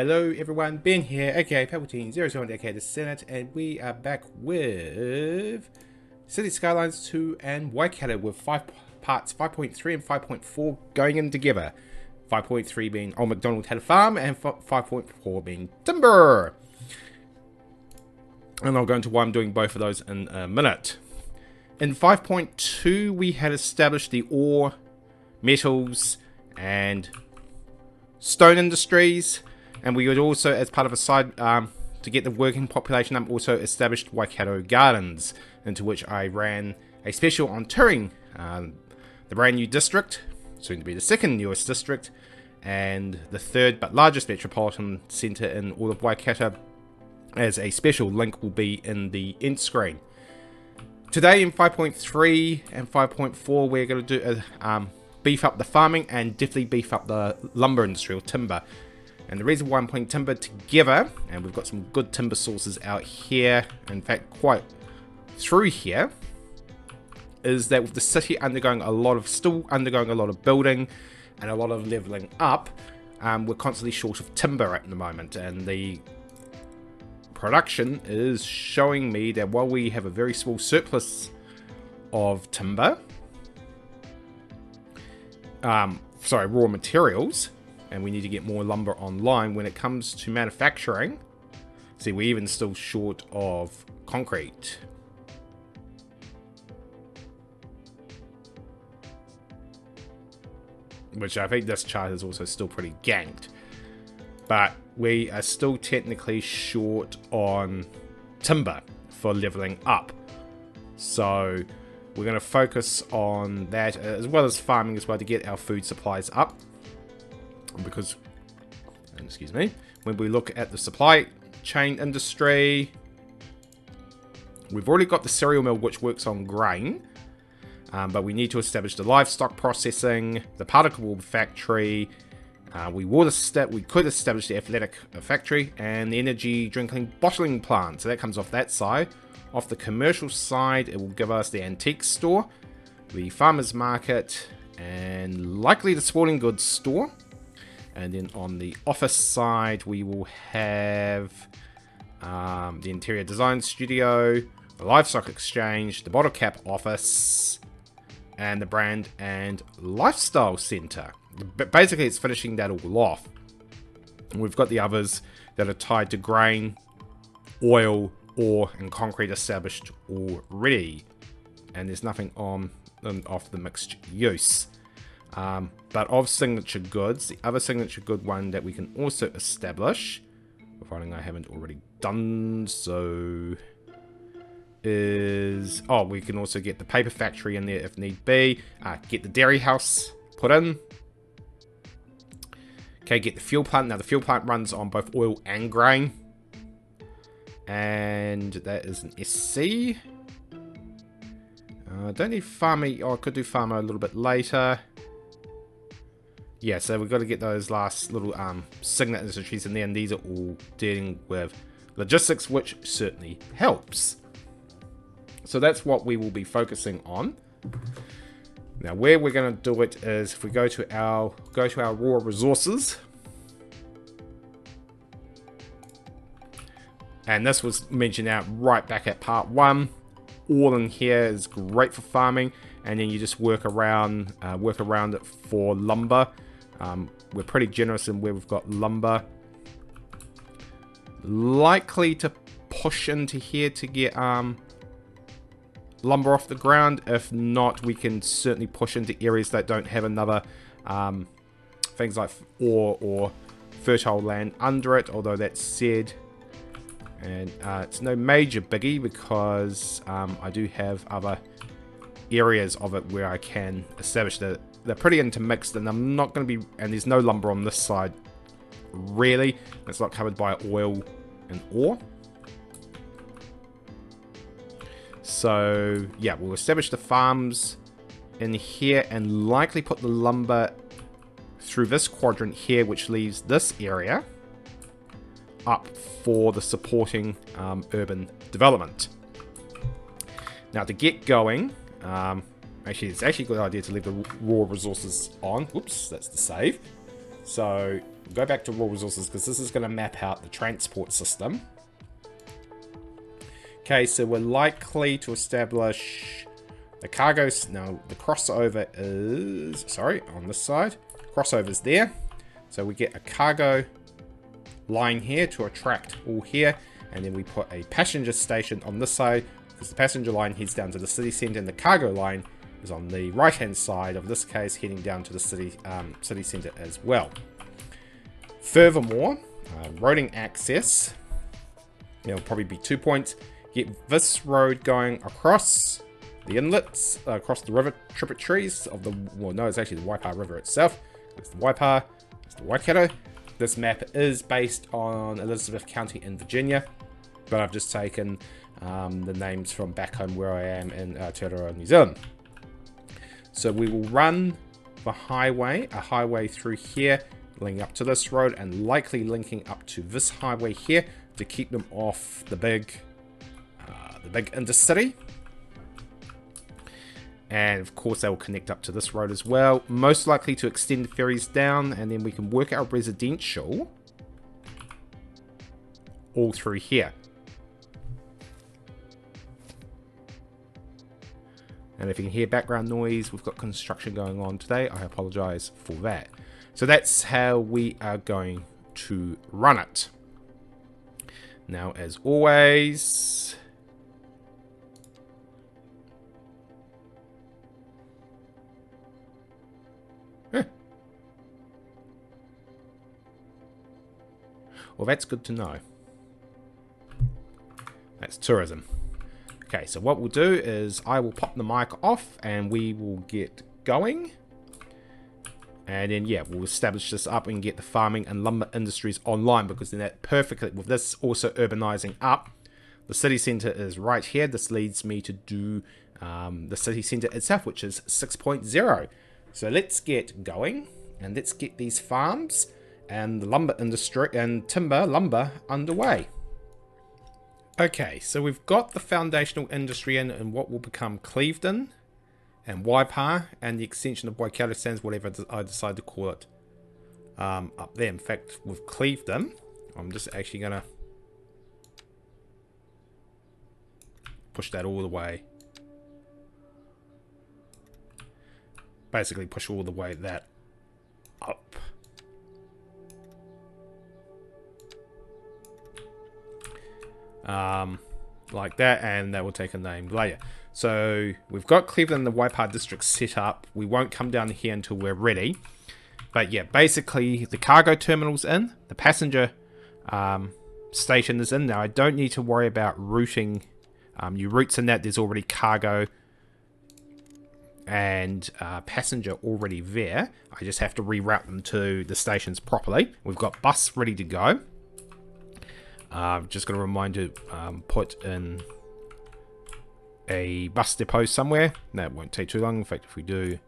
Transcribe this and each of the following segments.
Hello everyone, Ben here, aka Palpatine 001 aka the Senate, and we are back with City Skylines 2 and Waikato with 5 parts, 5.3 and 5.4 going in together. 5.3 being Old McDonald had a farm, and 5.4 being timber. And I'll go into why I'm doing both of those in a minute. In 5.2 we had established the ore, metals, and stone industries. And we would also, as part of a side, to get the working population up, also established Waikato Gardens, into which I ran a special on touring the brand new district, soon to be the second newest district, and the third but largest metropolitan centre in all of Waikato, as a special link will be in the end screen. Today in 5.3 and 5.4 we're going to do beef up the farming and definitely beef up the lumber industry or timber. And the reason why I'm putting timber together, and we've got some good timber sources out here, in fact quite through here, is that with the city still undergoing a lot of building and a lot of leveling up, we're constantly short of timber at the moment, and the production is showing me that while we have a very small surplus of timber, raw materials, and we need to get more lumber online, when it comes to manufacturing, see, we're even still short of concrete. Which I think this chart is also still pretty ganked. But we are still technically short on timber for leveling up. So we're going to focus on that, as well as farming as well, to get our food supplies up. Because, excuse me, when we look at the supply chain industry, we've already got the cereal mill which works on grain, but we need to establish the livestock processing, the particle board factory. We could establish the athletic factory and the energy drinking bottling plant. So that comes off that side. Off the commercial side, it will give us the antique store, the farmers market, and likely the sporting goods store. And then on the office side, we will have the interior design studio, the livestock exchange, the bottle cap office, and the brand and lifestyle center. But basically, it's finishing that all off. And we've got the others that are tied to grain, oil, ore, and concrete established already. And there's nothing on and off the mixed use. But of signature goods, the other signature good one that we can also establish, providing I haven't already done so, is... oh, we can also get the paper factory in there if need be. Get the dairy house put in. Okay, get the fuel plant. Now, the fuel plant runs on both oil and grain. And that is an SC. Don't need farmer... oh, I could do farmer a little bit later. Yeah, so we've got to get those last little signet industries in there, and these are all dealing with logistics, which certainly helps. So that's what we will be focusing on. Now, where we're going to do it is if we go to our raw resources, and this was mentioned out right back at part 1. All in here is great for farming, and then you just work around it for lumber. We're pretty generous in where we've got lumber. Likely to push into here to get lumber off the ground. If not, we can certainly push into areas that don't have another things like ore or fertile land under it. Although that said, and it's no major biggie, because I do have other areas of it where I can establish that. They're pretty intermixed, and I'm not going to be... and there's no lumber on this side, really. It's not covered by oil and ore. So, yeah, we'll establish the farms in here and likely put the lumber through this quadrant here, which leaves this area up for the supporting urban development. Now, to get going... actually, it's actually a good idea to leave the raw resources on. Whoops, that's the save. So We'll go back to raw resources because this is going to map out the transport system. Okay, so we're likely to establish the cargoes. Now, the crossover is... Sorry, on this side. Crossover's there. So we get a cargo line here to attract all here. And then we put a passenger station on this side because the passenger line heads down to the city centre and the cargo line is on the right-hand side of this case, heading down to the city centre as well. Furthermore, roading access, there'll probably be 2 points. Get this road going across the inlets, across the river tributaries of the, well, no, it's actually the Waipa River itself. It's the Waipa, it's the Waikato. This map is based on Elizabeth County in Virginia, but I've just taken the names from back home where I am in Aotearoa, New Zealand. So we will run the highway, a highway through here, linking up to this road, and likely linking up to this highway here to keep them off the big intercity. And of course they will connect up to this road as well. Most likely to extend the ferries down, and then we can work our residential all through here. And if you can hear background noise, we've got construction going on today. I apologize for that. So that's how we are going to run it. Now, as always, well, that's good to know. That's tourism. Okay, so what we'll do is I will pop the mic off and we will get going. And then, yeah, we'll establish this up and get the farming and lumber industries online, because then that perfectly, with this also urbanizing up, the city center is right here. This leads me to do the city center itself, which is 6.0. So let's get going and let's get these farms and the lumber industry and timber lumber underway. Okay, so we've got the foundational industry in what will become Clevedon and Waipa, and the extension of Waikato Sands, whatever I decide to call it, up there. In fact, with Clevedon, I'm just actually going to push that all the way. Basically push all the way that up. Like that, and that will take a name later. So we've got Clevedon and the Waipa district set up. We won't come down here until we're ready. But yeah, basically the cargo terminal's in, the passenger station is in. Now I don't need to worry about routing your routes in that. There's already cargo and passenger already there. I just have to reroute them to the stations properly. We've got bus ready to go. Just going to remind you, put in a bus depot somewhere. That won't take too long. In fact, if we do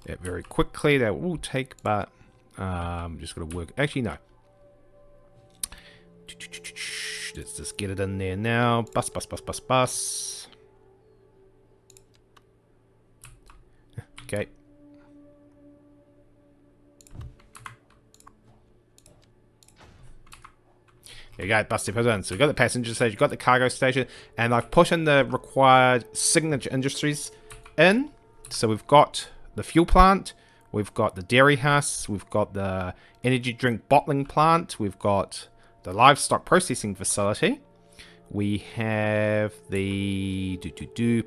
it very quickly, that will take, but just going to work. Actually, no. Let's just get it in there now. Bus, bus, bus, bus, bus. Okay. There you go, bus depot in. So we've got the passenger station, you've got the cargo station, and I've put in the required signature industries in. So we've got the fuel plant, we've got the dairy house, we've got the energy drink bottling plant, we've got the livestock processing facility, we have the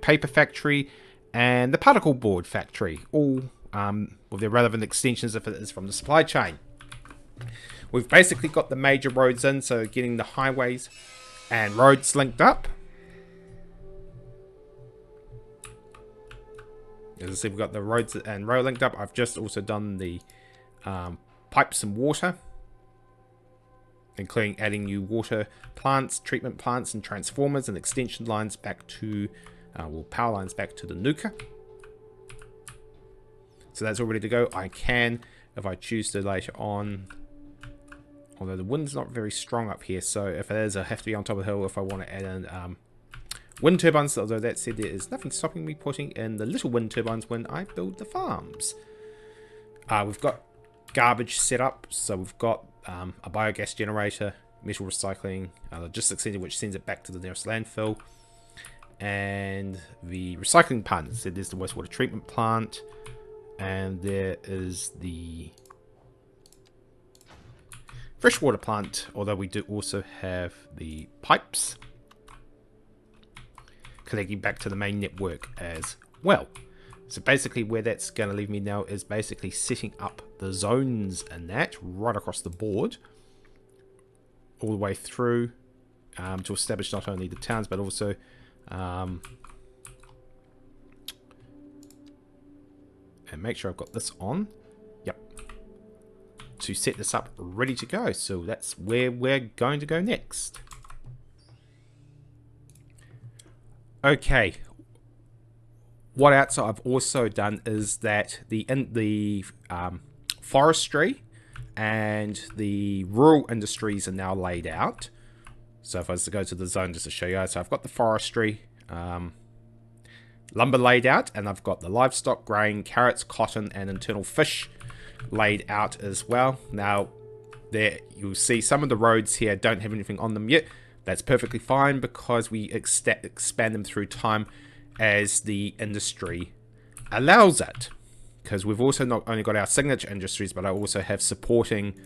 paper factory, and the particle board factory, all with their relevant extensions if it is from the supply chain. We've basically got the major roads in, so getting the highways and roads linked up. As I said, we've got the roads and road linked up. I've just also done the pipes and water, including adding new water plants, treatment plants, and transformers and extension lines back to, power lines back to the Nuka. So that's all ready to go. I can, if I choose to later on, although the wind's not very strong up here, so if it is, I have to be on top of the hill if I want to add in wind turbines. Although that said, there is nothing stopping me putting in the little wind turbines when I build the farms. We've got garbage setup. So we've got a biogas generator, metal recycling, logistics center, which sends it back to the nearest landfill, and the recycling plant. So there's the wastewater treatment plant, and there is the freshwater plant, although we do also have the pipes connecting back to the main network as well. So basically where that's going to leave me now is basically setting up the zones and that right across the board all the way through to establish not only the towns but also and make sure I've got this on. Yep. To set this up ready to go. So that's where we're going to go next. Okay. What else I've also done is that the forestry and the rural industries are now laid out. So if I was to go to the zone just to show you, so I've got the forestry lumber laid out, and I've got the livestock, grain, carrots, cotton, and internal fish laid out as well. Now, there you'll see some of the roads here don't have anything on them yet. That's perfectly fine because we expand them through time as the industry allows it, because we've also not only got our signature industries, but I also have supporting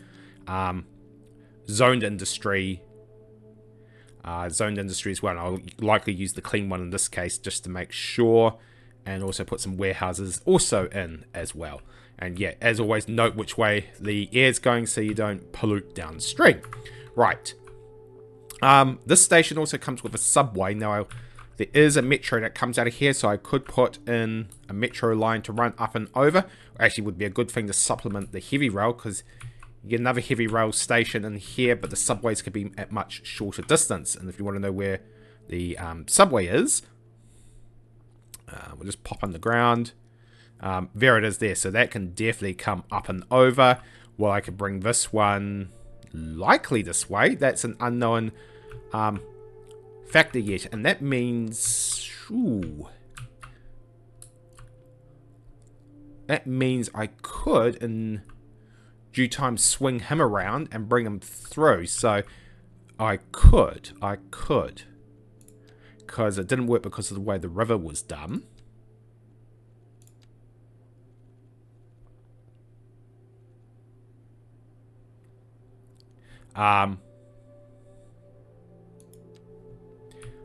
zoned industry as well. And I'll likely use the clean one in this case just to make sure, and also put some warehouses also in as well. And yeah, as always, note which way the air's going so you don't pollute downstream. Right. This station also comes with a subway. Now, there is a metro that comes out of here, so I could put in a metro line to run up and over. Actually, would be a good thing to supplement the heavy rail, because you get another heavy rail station in here, but the subways could be at much shorter distance. And if you want to know where the subway is, we'll just pop underground. There it is there, so that can definitely come up and over. Well, I could bring this one likely this way. That's an unknown factor yet, and that means I could in due time swing him around and bring him through. So I could because it didn't work because of the way the river was done.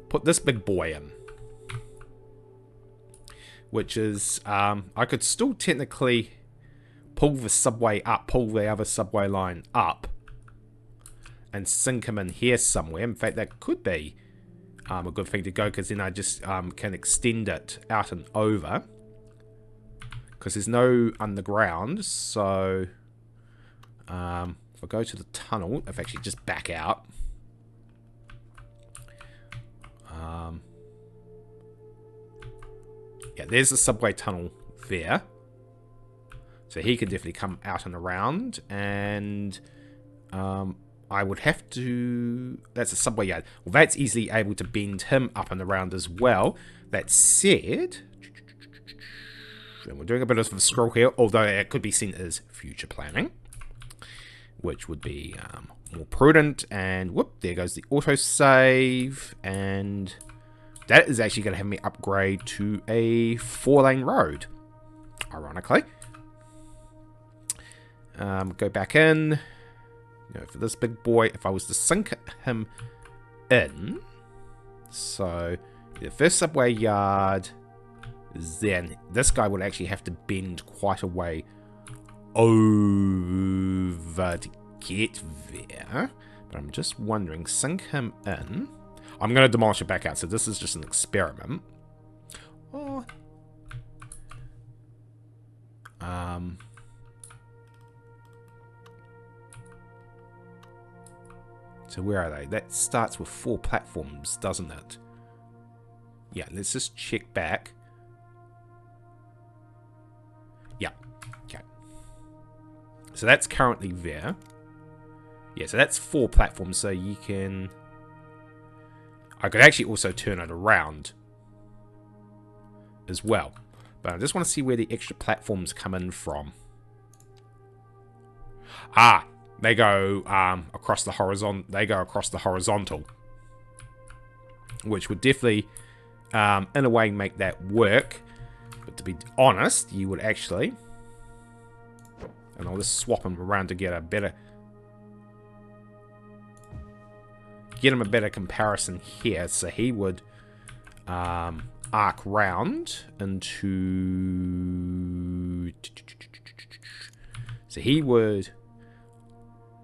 Put this big boy in, which is I could still technically pull the subway up, pull the other subway line up, and sink him in here somewhere. In fact, that could be a good thing to go, because then I just can extend it out and over, because there's no underground. So if I go to the tunnel, if I actually just back out, yeah, there's the subway tunnel there. So he can definitely come out and around. And I would have to... That's a subway yard. Well, that's easily able to bend him up and around as well. That said... And we're doing a bit of a scroll here, although it could be seen as future planning, which would be more prudent. And whoop, there goes the autosave. And that is actually going to have me upgrade to a 4-lane road, ironically. Go back in. Go for this big boy. If I was to sink him in, so the first subway yard, then this guy would actually have to bend quite a way over to get there. But I'm just wondering, sink him in. I'm going to demolish it back out, so this is just an experiment. Oh. So where are they? That starts with 4 platforms, doesn't it? Yeah, let's just check back. Yeah, okay. So that's currently there. Yeah, so that's 4 platforms, so you can... I could actually also turn it around as well. But I just want to see where the extra platforms come in from. Ah, they go across the horizon. They go across the horizontal, which would definitely, in a way, make that work. But to be honest, you would actually, and I'll just swap them around to get a better, a better comparison here. So he would arc round into. So he would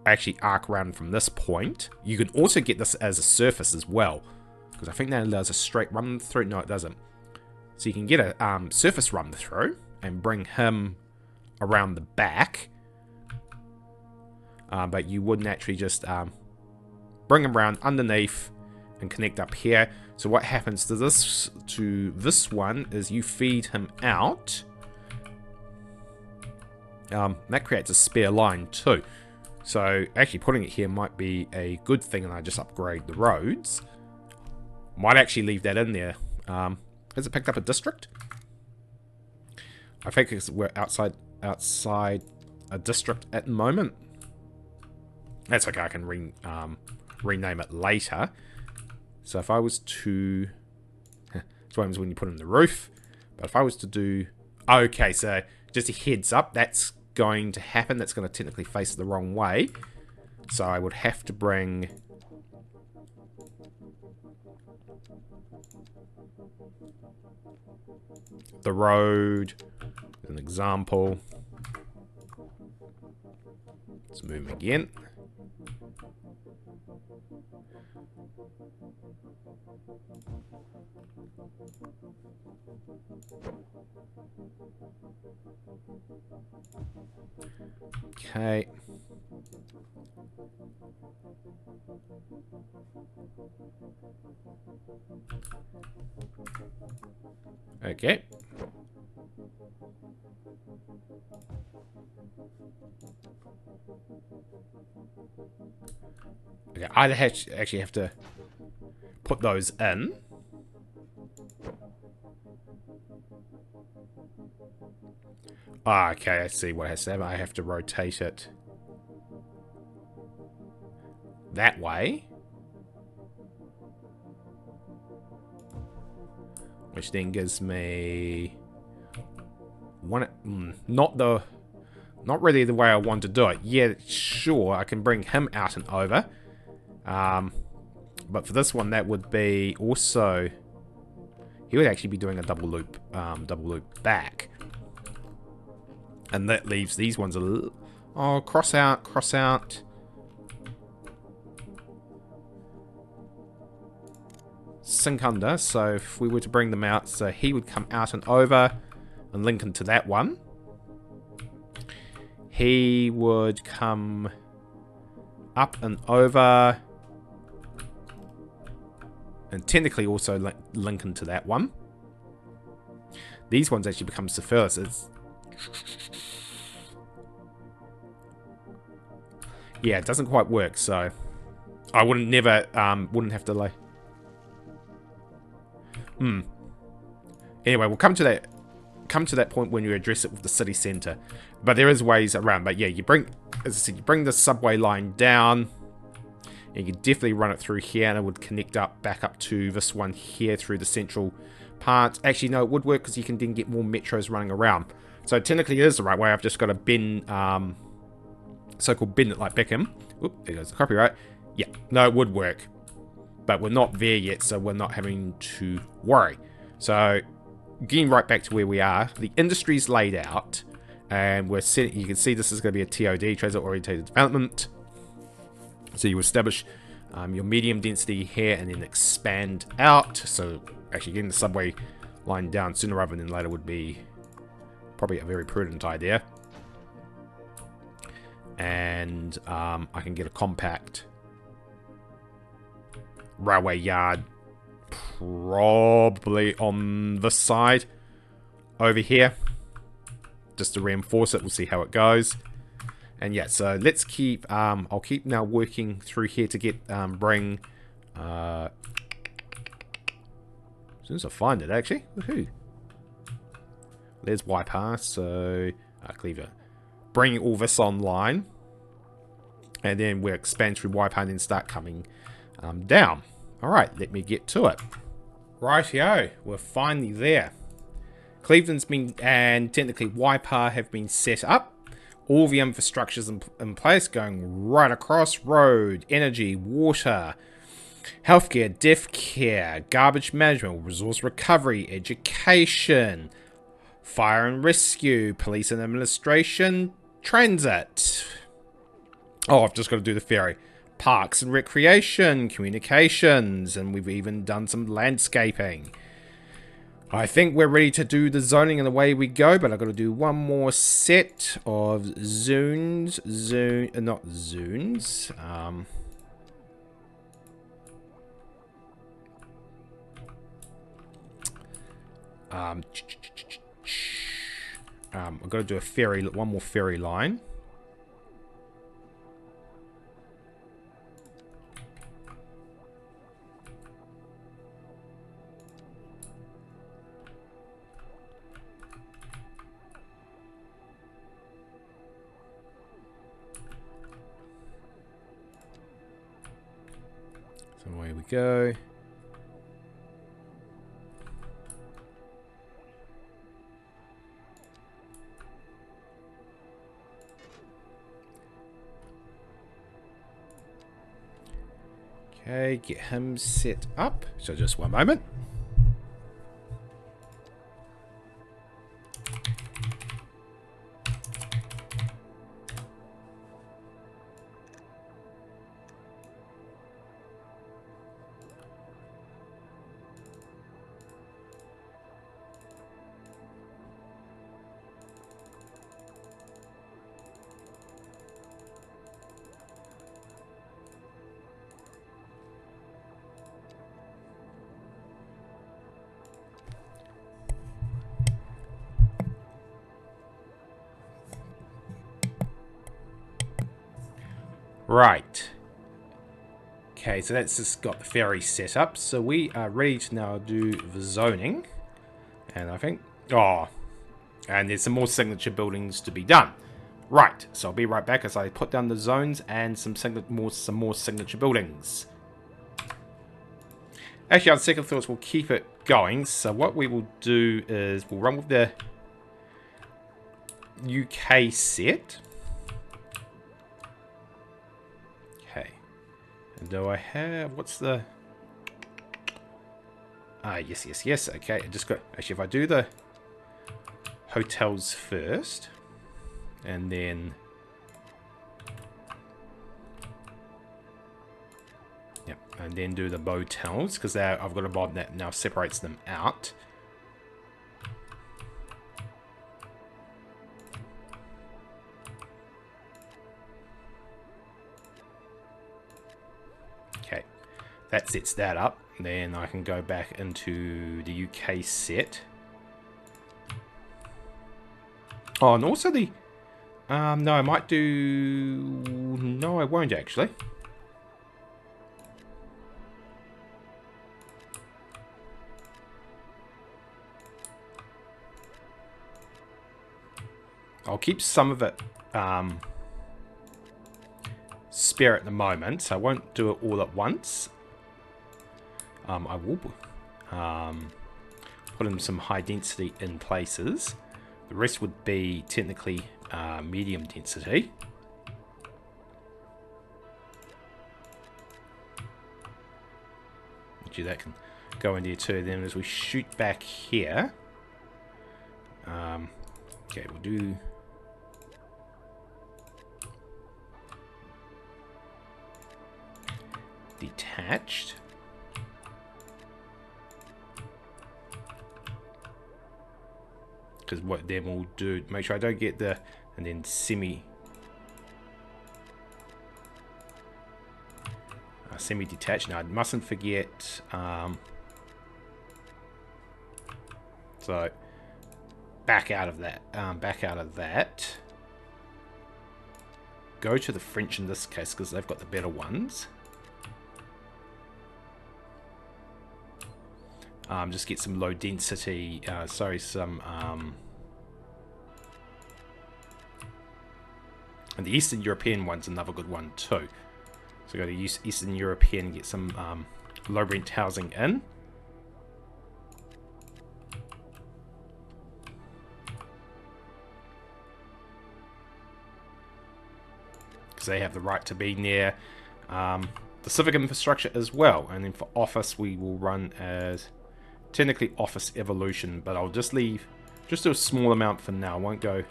actually arc around from this point. You can also get this as a surface as well, because I think that allows a straight run through. No, it doesn't. So you can get a surface run through and bring him around the back, but you would naturally just bring him around underneath and connect up here. So what happens to this one is you feed him out. That creates a spare line too. So actually putting it here might be a good thing, and I just upgrade the roads. Might actually leave that in there. Has it picked up a district? I think we're outside a district at the moment. That's okay, I can rename it later. So if I was to... That's what happens when you put in the roof. But if I was to do... Okay, so just a heads up, that's going to happen. That's going to technically face the wrong way. So I would have to bring... the road, as an example. Let's move again. Okay. Okay. Okay, I'd actually have to put those in. Ah, okay, I see what has to happen. I have to rotate it that way. Which then gives me one. Not really the way I want to do it. Yeah, sure, I can bring him out and over. But for this one, that would be also... He would actually be doing a double loop back. And that leaves these ones a little... Oh, cross out, cross out. Sink under, so if we were to bring them out, so he would come out and over and link into that one. He would come up and over and technically also link into that one. These ones actually become surfaces. Yeah, it doesn't quite work, so I wouldn't have to like... Anyway, we'll come to that point when you address it with the city centre. But there is ways around. But yeah, you bring, as I said, you bring the subway line down. And you can definitely run it through here, and it would connect back up to this one here through the central part. Actually, no, it would work because you can then get more metros running around. So technically it is the right way. I've just got to bend, so-called bend it like Beckham. Oop, there goes the copyright. Yeah, no, it would work. But we're not there yet, so we're not having to worry. So, getting right back to where we are, the industry's laid out, and we're setting, you can see this is going to be a TOD, transit-oriented development. So you establish your medium density here and then expand out. So actually getting the subway line down sooner rather than later would be probably a very prudent idea. And I can get a compact railway yard probably on this side over here just to reinforce it. We'll see how it goes. And yeah, so let's keep I'll keep now working through here to get bring as soon as I find it, actually. Woohoo. There's Waipa, so Clevedon. Bring all this online. And then we'll expand through Waipa and then start coming down. Alright, let me get to it. Rightio, we're finally there. Clevedon's been, and technically Waipa have been set up. All the infrastructure's in place, going right across. Road, energy, water, healthcare, deaf care, garbage management, resource recovery, education, fire and rescue, police and administration, transit. Oh, I've just got to do the ferry. Parks and recreation, communications, and we've even done some landscaping. I think we're ready to do the zoning and away we go, but I've got to do one more set of zones. Not zones. I've got to do a ferry, one more ferry line. So away we go. Okay, get him set up. So just one moment. Right. Okay, so that's just got the ferry set up. So we are ready to now do the zoning. And I think... Oh. And there's some more signature buildings to be done. Right. So I'll be right back as I put down the zones and some more signature buildings. Actually, on second thoughts, we'll keep it going. So what we will do is we'll run with the UK set. Do I have... What's the... yes. Okay, I just got... Actually, if I do the hotels first, and then... Yep, and then do the motels, because I've got a mod that now separates them out. That sets that up. Then I can go back into the UK set. Oh, and also the... no, I might do... No, I won't actually. I'll keep some of it spare at the moment, so I won't do it all at once. I will put in some high density in places. The rest would be technically medium density. Gee, that can go in here too. Then as we shoot back here, okay, we'll do... detached. Because what then we'll do, make sure I don't get the, and then semi-detached. Now I mustn't forget, so back out of that, go to the French in this case because they've got the better ones. Just get some low density, And the Eastern European one's another good one too. So go to Eastern European and get some low rent housing in. Because they have the right to be near the civic infrastructure as well. And then for office, we will run as technically office evolution, but I'll just do a small amount for now. I won't go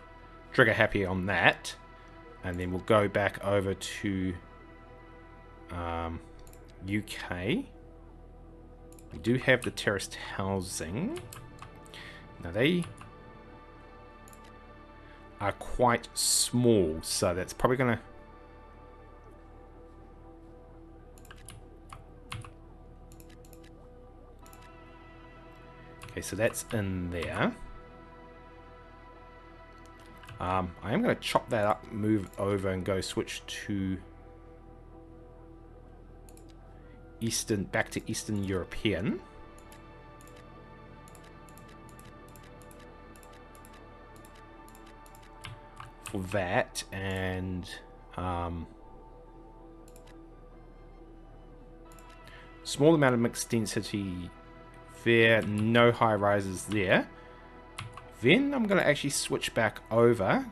trigger happy on that. And then we'll go back over to UK. We do have the terraced housing. Now they are quite small, so that's probably going to... Okay, so that's in there. I am going to chop that up, move over and go switch to back to Eastern European. For that, and small amount of mixed density there, no high rises there. Then I'm going to actually switch back over,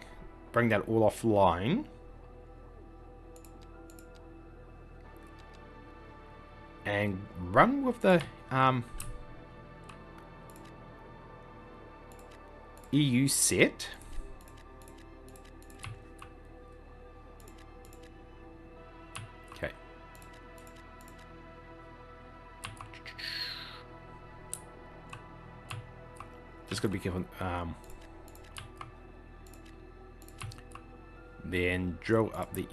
bring that all offline. And run with the EU set. Okay. Just gotta be careful. Then drill up the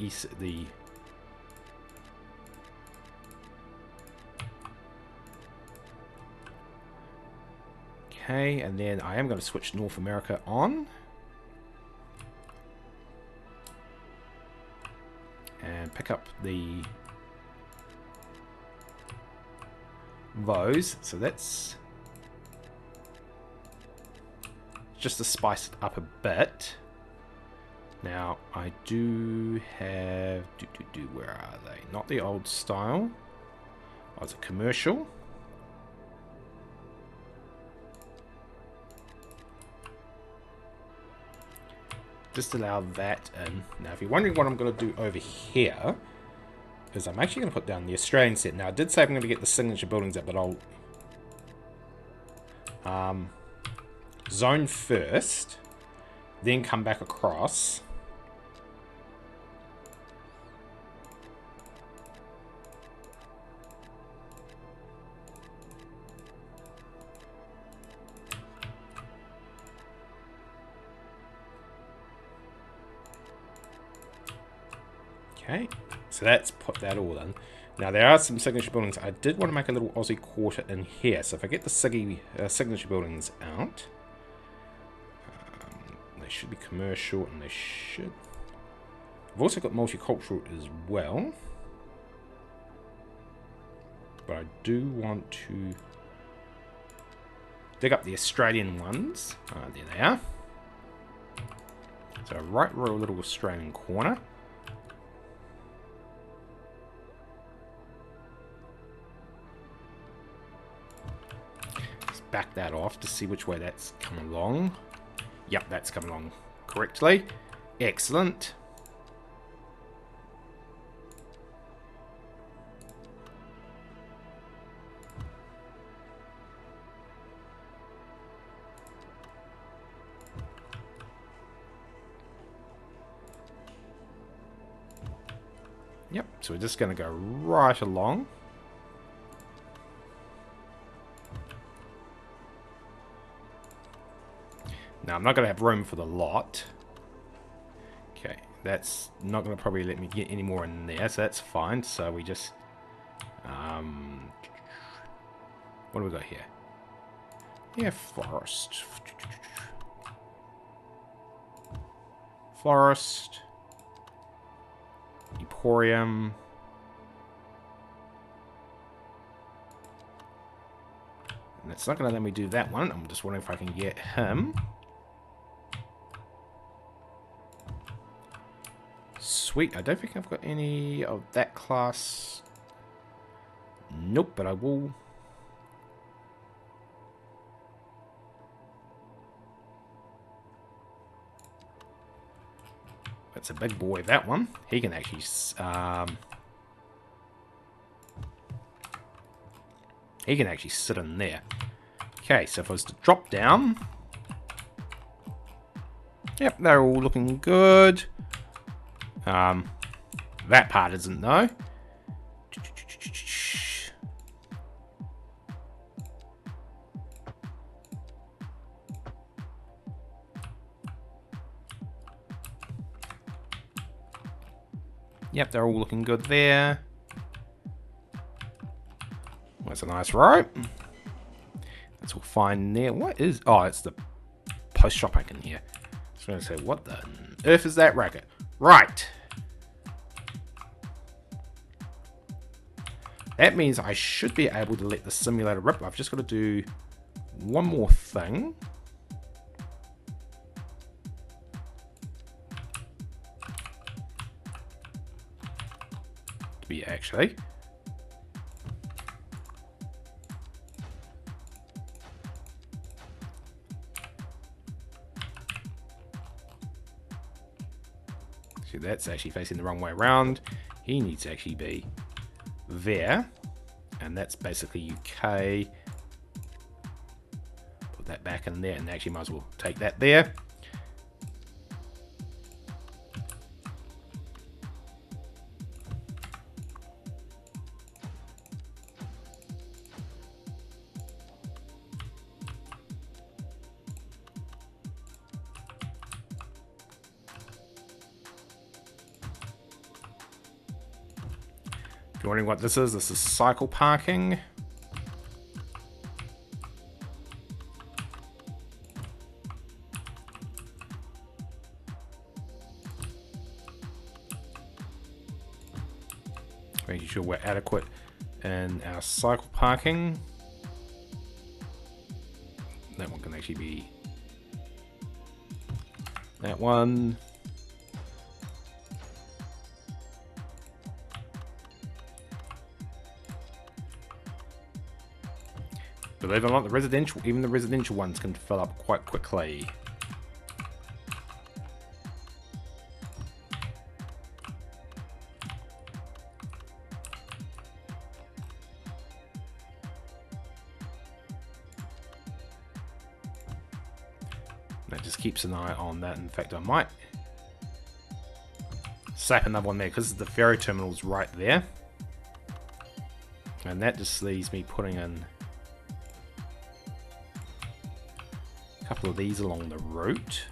Okay, and then I am going to switch North America on. And pick up those. So that's just to spice it up a bit. Now, I do have... where are they? Not the old style. Oh, it's a commercial. Just allow that in. Now, if you're wondering what I'm going to do over here, is I'm actually going to put down the Australian set. Now, I did say I'm going to get the signature buildings up, but I'll zone first, then come back across. Okay, so that's put that all in. Now there are some signature buildings. I did want to make a little Aussie quarter in here. So if I get the signature buildings out, they should be commercial, and they should... I've also got multicultural as well. But I do want to dig up the Australian ones. There they are. So right row little Australian corner. Back that off to see which way that's come along. Yep, that's come along correctly. Excellent. Yep, so we're just going to go right along. Now, I'm not going to have room for the lot. Okay, that's not going to probably let me get any more in there, so that's fine. So we just... what do we got here? Yeah, forest. Forest. Emporium. And it's not going to let me do that one. I'm just wondering if I can get him. Sweet. I don't think I've got any of that class. Nope, but I will. That's a big boy, that one. He can actually... he can actually sit in there. Okay, so if I was to drop down... Yep, they're all looking good. That part isn't, though. Yep, they're all looking good there. That's a nice rope. That's all fine there. What is... Oh, it's the post shop I can hear. I was going to say, what the earth is that racket? Right. That means I should be able to let the simulator rip. I've just got to do one more thing. To be actually... That's actually facing the wrong way around. He needs to actually be there. And that's basically UK. Put that back in there, and actually might as well take that there. If you're wondering what this is cycle parking. Making sure we're adequate in our cycle parking. That one can actually be that one. Believe it or not, the residential, even the residential ones can fill up quite quickly. That just keeps an eye on that. In fact, I might slap another one there because the ferry terminal's right there. And that just leaves me putting in a couple of these along the route.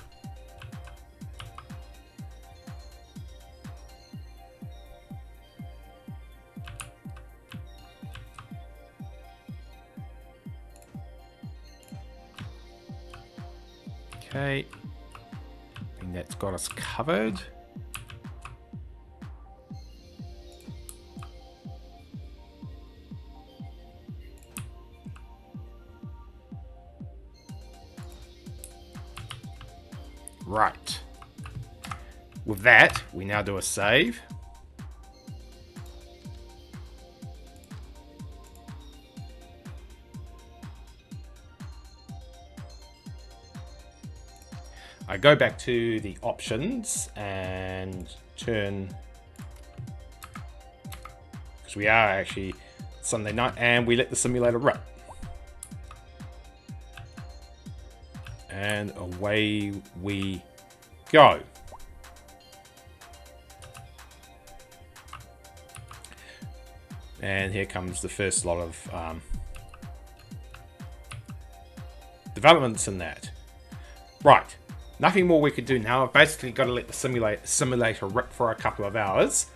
Okay, I think that's got us covered. Right. With that, we now do a save. I go back to the options and turn, because we are actually Sunday night, and we let the simulator rip. And away we go. And here comes the first lot of developments in that. Right. Nothing more we could do now. I've basically got to let the simulator rip for a couple of hours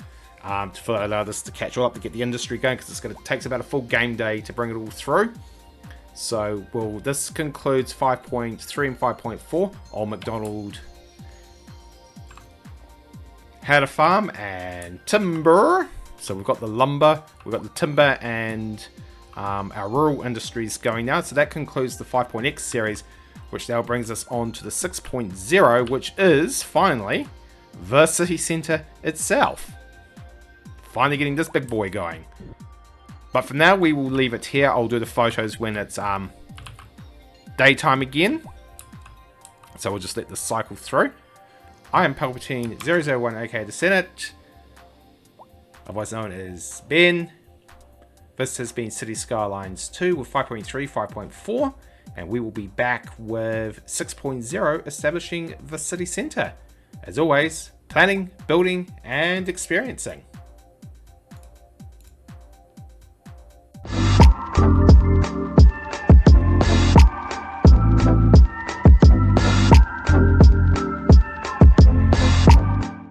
to allow this to catch all up, to get the industry going, because it takes about a full game day to bring it all through. So, well, this concludes 5.3 and 5.4. Old McDonald had a farm and timber. So we've got the lumber, we've got the timber, and our rural industries going now. So that concludes the 5.x series, which now brings us on to the 6.0, which is finally the city centre itself. Finally getting this big boy going. But for now, we will leave it here. I'll do the photos when it's daytime again. So we'll just let this cycle through. I am Palpatine001 aka the Senate, otherwise known as Ben. This has been City Skylines 2 with 5.3, 5.4, and we will be back with 6.0 establishing the city centre. As always, planning, building, and experiencing.